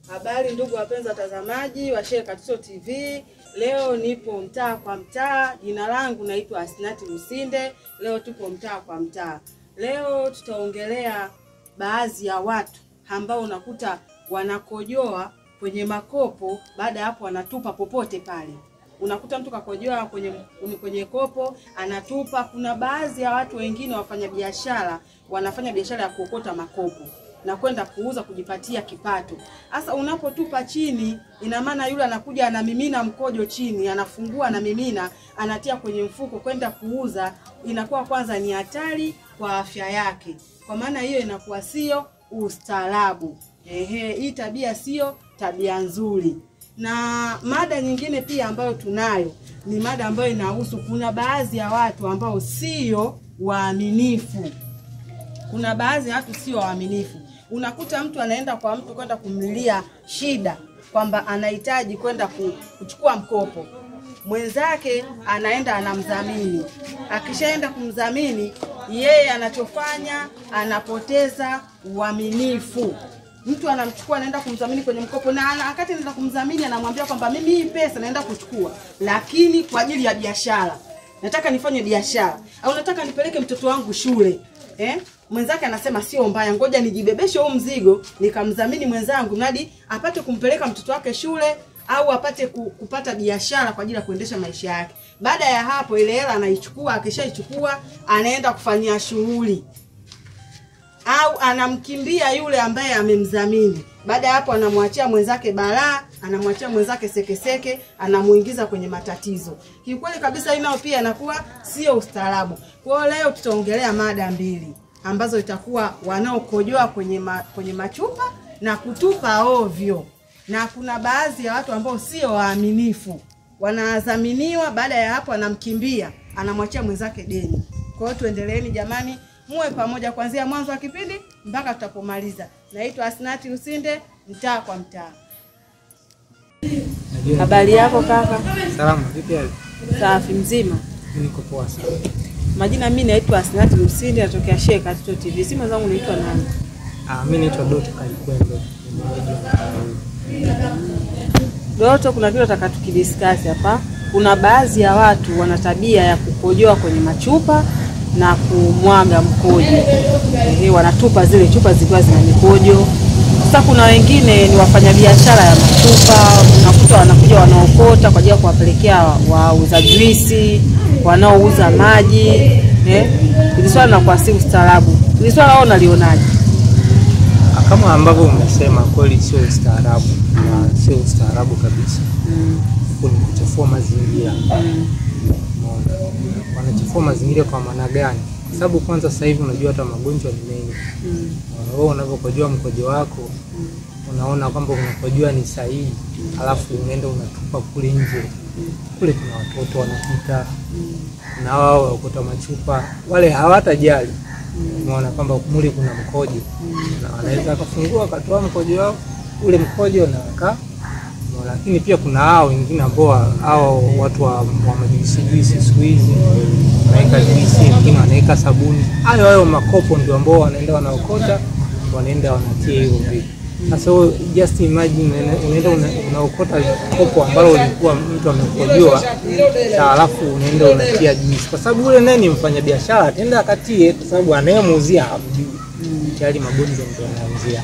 Habari ndugu wapenzi watazamaji wa Sheikh Katuto TV. Leo nipo mtaa kwa mtaa. Jina langu naitwa Asnati Lusinde. Leo tupo mtaa kwa mtaa. Leo tutaongelea baadhi ya watu ambao unakuta wanakojoa kwenye makopo, baada ya hapo wanatupa popote pale. Unakuta mtu kakojoa kwenye kopo anatupa. Kuna baadhi ya watu wengine wafanya biashara, wanafanya biashara ya kuokota makopo na kwenda kuuza kujipatia kipato. Sasa unapotupa chini, ina maana yule anakuja anamimina mkojo chini, anafungua na mimina, anatia kwenye mfuko kwenda kuuza. Inakuwa kwanza ni hatari kwa afya yake. Kwa maana hiyo inakuwa sio ustaarabu. Hii tabia sio tabia nzuri. Na mada nyingine pia ambayo tunayo ni mada ambayo inahusu, kuna baadhi ya watu ambao sio waaminifu. Kuna baadhi ya watu sio waaminifu. Unakuta mtu anaenda kwa mtu kwenda kumlilia shida kwamba anahitaji kwenda kuchukua mkopo. Mwenzake anaenda anamdhamini. Akishaenda kumdhamini, yeye anachofanya anapoteza uaminifu. Mtu anamchukua anaenda kumdhamini kwenye mkopo, na wakati anaenda kumdhamini anamwambia kwamba mimi hii pesa naenda kuchukua, lakini kwa ajili ya biashara. Nataka nifanye biashara, au nataka nipeleke mtoto wangu shule. Mwenzake anasema sio mbaya, ngoja nijibebeshe huo mzigo nikamdhamini mwenzangu mradi apate kumpeleka mtoto wake shule au apate kupata biashara kwa ajili ya kuendesha maisha yake. Baada ya hapo ile hela anaichukua, akishaichukua anaenda kufanyia shughuli au anamkimbia yule ambaye amemdhamini. Baada ya hapo anamwachia mwenzake balaa, anamwachia mwenzake sekeseke, anamuingiza kwenye matatizo. Kiukweli kabisa inao pia inakuwa sio ustaarabu. Kwa hiyo leo tutaongelea mada mbili ambazo itakuwa wanaokojoa kwenye machupa na kutupa ovyo. Na kuna baadhi ya watu ambao sio waaminifu. Wanadhaminiwa, baada ya hapo anamkimbia, anamwachia mwenzake deni. Kwa hiyo tuendeleeni jamani, muwe pamoja kuanzia mwanzo wa kipindi mpaka tutapomaliza. Naitwa Asnati Lusinde, mtaa kwa mtaa. Habari yako kaka? Salama, vipi hali? Safi, mzima? Niko poa sana. Majina mimi naitwa Asnati Lusinde, natokea Sheikh Katuto TV. Simu zangu naitwa nani? Mimi naitwa Doto Kalikwendo. Doto, kuna kitu nataka tukidiscuss hapa. Kuna baadhi ya watu wana tabia ya kukojoa kwenye machupa na kumwaga mkojo. Wanatupa zile chupa zikiwa zina mikojo. Sasa kuna wengine ni wafanyabiashara ya machupa, unakuta wanakuja wanaokota kwa ajili ya kuwapelekea wauza juisi, wanaouza maji. Hili swala linakuwa si ustaarabu. Hili swala wao nalionaje? Kama ambavyo umesema, kweli sio ustaarabu, na sio ustaarabu kabisa. Kuna kuchafua mazingira. Wanachafua mazingira kwa maana gani? Kwa sababu kwanza sasa hivi unajua hata magonjwa ni mengi. Wewe unapokojoa mkojo wako, unaona kwamba unakojoa ni sahihi, alafu unaenda unatupa kule nje. Kule kuna watoto wanapita na wao wakota machupa, wale hawatajali. Unaona kwamba mule kuna mkojo, na wanaweza akafungua akatoa mkojo wao, ule mkojo na aka. Lakini pia kuna hao wengine ambao hao watu wa majuisi siku hizi wanaweka juisi, wengine wanaweka sabuni. Hayo makopo ndio ambao wanaenda wanaokota, wanaenda wanatia hiyo vitu. Sasa just imagine unaenda unaokota kopo ambalo ulikuwa mtu amekojoa, alafu unaenda unatia juisi. Kwa sababu yule naye ni mfanyabiashara, ataenda akatie kwa sababu anayemuuzia hamjui. Tayari magonjwa ndio yanaanzia.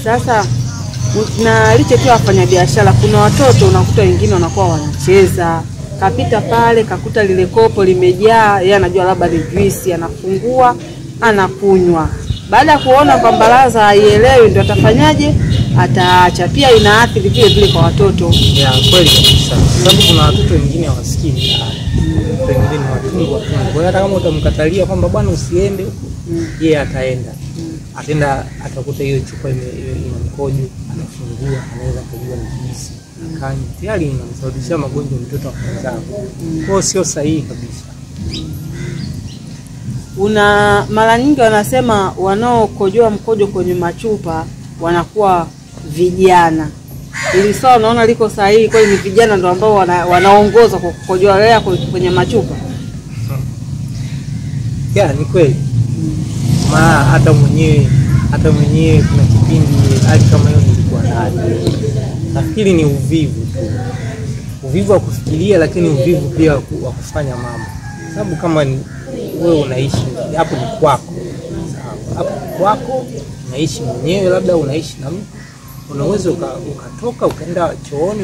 Sasa na licha tu wafanya biashara, kuna watoto unakuta wengine wanakuwa wanacheza, kapita pale kakuta lile kopo limejaa, yeye anajua labda ni juisi, anafungua anakunywa. Baada ya kuona kwamba ladha haielewi, ndio atafanyaje? Ataacha. Pia inaathiri vile kwa watoto. Kweli kabisa. Sababu kuna watoto wengine hawasikii. Wengine watungu. Kwa hiyo hata kama utamkatalia kwamba bwana usiende huko, yeye ataenda. Ataenda atakuta hiyo chupa ina mkojo, anafungua, anaweza kujua ni juisi, akanywa. Tayari inamsababishia magonjwa mtoto akazaa. Kwa hiyo sio sahihi kabisa. Mara nyingi wanasema wanaokojoa mkojo kwenye machupa wanakuwa vijana. Ili sawa, unaona liko sahihi? Kwa ni vijana ndio ambao wanaongoza kwa kukojoa kwenye machupa. Ni kweli. Hata mwenyewe kuna kipindi hali kama hiyo nilikuwa nayo. Nafikiri ni uvivu tu, uvivu wa kufikiria, lakini uvivu pia wa kufanya mambo. Sababu kama wewe unaishi hapo ni kwako, hapo kwako unaishi mwenyewe, labda unaishi na mtu, unaweza ukatoka ukaenda chooni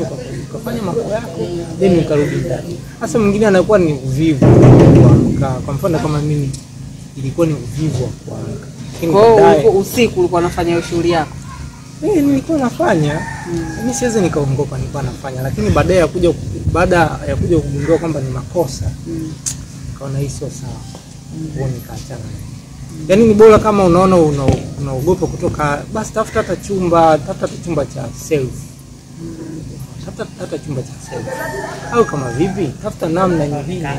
ukafanya mambo yako then ukarudi ndani. Sasa mwingine anakuwa ni uvivu kuamka. Kwa mfano kama mimi ilikuwa ni uvivu wa kuamka. Kwa hiyo usiku ulikuwa unafanya shughuli yako? Nilikuwa nafanya. Mimi siwezi nikaongopa, nilikuwa nafanya, lakini baada ya kuja kugundua kwamba ni makosa, kaona hii sio sawa. Kwa nikaachana. Yaani ni bora kama unaona unaogopa kutoka, basi tafuta hata chumba cha self. Tafuta chumba cha self. Au kama vipi, tafuta namna nyingine.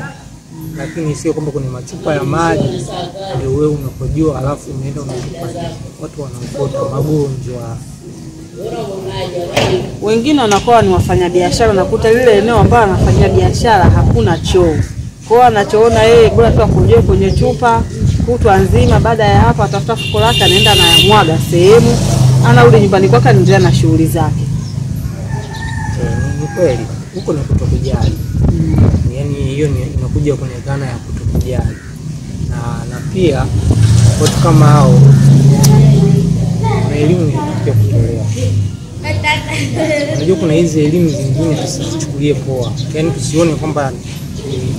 Lakini sio kwamba kuna machupa ya maji ndio wewe unakojua alafu unaenda unatupa. Watu wanaokota magonjwa. Wengine wanakuwa ni wafanyabiashara, nakuta lile eneo ambalo anafanyia biashara hakuna choo. Kwa hiyo anachoona yeye bora tu akojoe kwenye chupa kutwa nzima, baada ya hapo atafuta fuko lake anaenda na yamwaga sehemu, anarudi nyumbani kwake anaendelea na shughuli zake. Ni kweli, huko ni kutokujali. Yaani hiyo inakuja kwenye dhana ya kutokujali. Na pia watu kama hao na elimu inatakiwa kutolewa. Unajua kuna hizi elimu zingine tusichukulie poa. Yaani tusione kwamba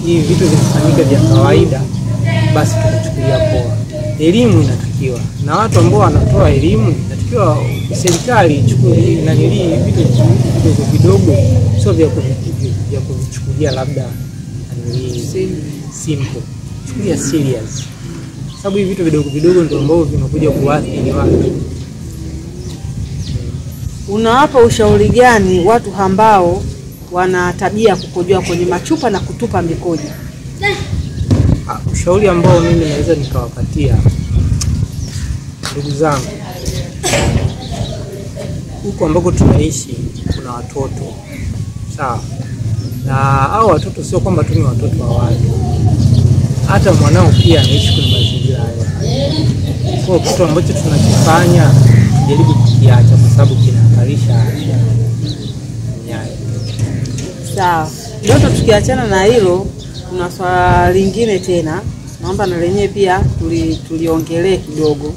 hivi vitu vinafanyika vya kawaida basi tunachukulia poa. Elimu inatakiwa, na watu ambao wanatoa elimu inatakiwa serikali ichukue vitu vidogo sio vya kuvichukulia labda simple, chukulia serious. Sababu hivi vitu vidogo ndio ambao vinakuja kuathiri watu. Unawapa ushauri gani watu ambao wana tabia kukojoa kwenye machupa na kutupa mikojo? Ushauri ambao mimi naweza nikawapatia ndugu zangu, huko ambako tunaishi kuna watoto, sawa? Na hao watoto sio kwamba tu ni watoto wa watu, hata mwanao pia anaishi kwenye mazingira hayo. Kwa kitu ambacho tunakifanya jaribu kukiacha kwa sababu kinahatarisha afya. Sawa. Ndio tukiachana na hilo, kuna swala lingine tena. Naomba na lenyewe pia tuliongelee kidogo.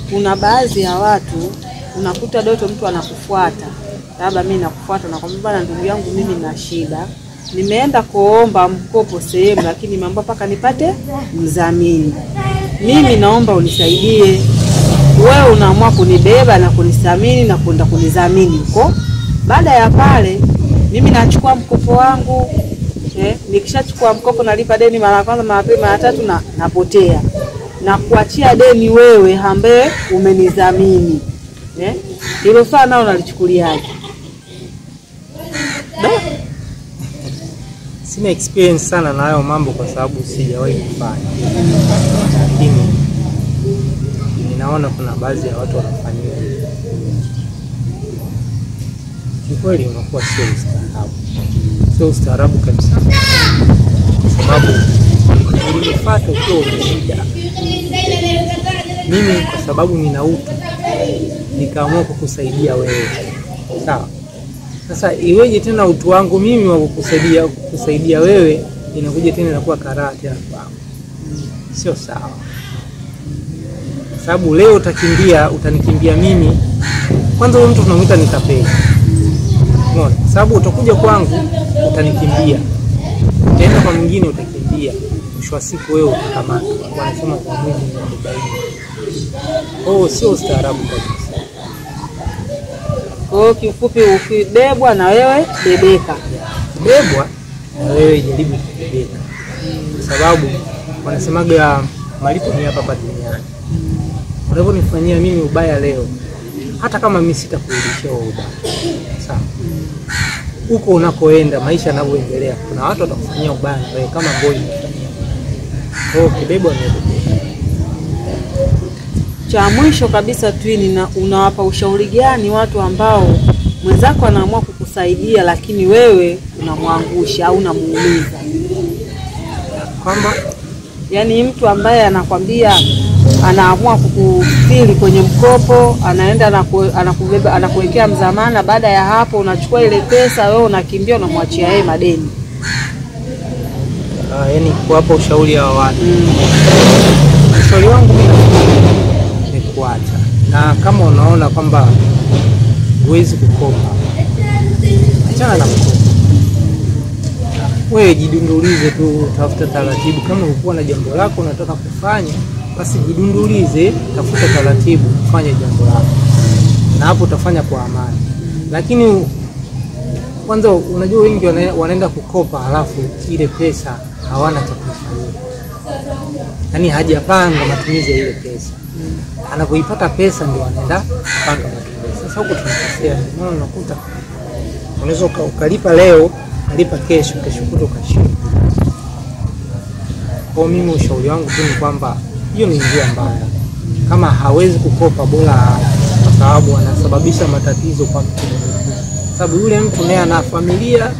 Kuna baadhi ya watu unakuta Doto mtu anakufuata. Labda mimi nakufuata na kwambia bwana ndugu yangu mimi nina shida. Nimeenda kuomba mkopo sehemu lakini mambo paka nipate mdhamini. Mimi naomba unisaidie. Wewe unaamua kunibeba na kunithamini na kwenda kunidhamini huko. Baada ya pale mimi nachukua mkopo wangu. Nikishachukua mkopo nalipa deni mara kwanza, mara pili, mara tatu na napotea. Na kuachia deni wewe ambaye umenidhamini. Hilo sana unalichukuliaje? Sina experience sana na hayo mambo kwa sababu sijawahi kufanya. Lakini ninaona kuna baadhi ya watu wanafanya hivyo. Kikweli unakuwa sio ustaarabu. Sio ustaarabu kabisa. Kwa sababu ulifuata ukiwa una shida. Mimi kwa sababu nina utu nikaamua kukusaidia wewe. Sawa? Sasa iweje tena utu wangu mimi wa kukusaidia wewe inakuja tena inakuwa karaa tena kwangu? Sio sawa. Sababu leo utanikimbia mimi. Kwanza wewe mtu tunamuita nitapeli. Unaona? Sababu utakuja kwangu utanikimbia. Utaenda kwa mwingine utakimbia. Mwisho wa siku wewe utakamatwa. Wanasema kwa Mungu ni mbaini. Sio ustaarabu kabisa. Kwa hiyo kifupi ukibebwa na wewe bebeka. Bebwa na wewe jaribu kubebeka. Kwa sababu wanasemaga malipo ni hapa duniani. Unavyonifanyia mimi ubaya leo, hata kama mimi sitakurudishia ubaya. Sawa. Huko unakoenda maisha yanavyoendelea, kuna watu watakufanyia ubaya wewe kama mboi unafanyia. Kwa hiyo kibebwa na bebeka. Cha mwisho kabisa Twin, na unawapa ushauri gani watu ambao mwenzako anaamua kukusaidia lakini wewe unamwangusha au unamuumiza? Kwamba yani mtu ambaye anakwambia anaamua kukufili kwenye mkopo, anaenda anakubeba, anakuwekea mzamana. Baada ya hapo unachukua ile pesa, wewe unakimbia unamwachia yeye madeni. Yani kuwapa ushauri wa watu. Ushauri wangu mimi ni kuacha. Na kama unaona kwamba huwezi kukopa, achana na mkopo. Wewe jidundulize tu, tafuta taratibu. Kama ulikuwa na jambo lako unataka kufanya, basi jidundulize, tafuta taratibu, fanya jambo lako. Na hapo utafanya kwa amani. Lakini kwanza unajua wengi wanaenda kukopa halafu ile pesa hawana cha kufanya. Yaani hajapanga matumizi ya ile pesa. Anapoipata pesa ndio anaenda kupanga matumizi. Sasa huko tunakosea. Unaona, unakuta unaweza ukalipa leo, alipa kesho kutwa ukashinda. Kwa mimi ushauri wangu tu ni kwamba hiyo ni njia mbaya. Kama hawezi kukopa bora, kwa sababu anasababisha matatizo kwa mtu mwingine. Sababu yule mtu naye ana familia,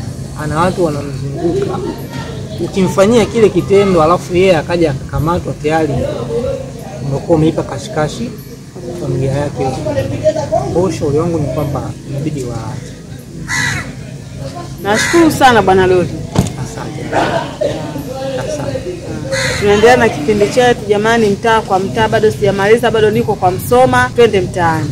ana watu wanamzunguka. Ukimfanyia kile kitendo alafu yeye akaja akakamatwa, tayari unakuwa umeipa kashikashi familia yake. Kwa ushauri wangu ni kwamba inabidi waache. Nashukuru sana Bwana Lodi. Asante. Asante. Tunaendelea na kipindi chetu jamani, mtaa kwa mtaa. Bado sijamaliza, bado niko kwa Msoma. Twende mtaani.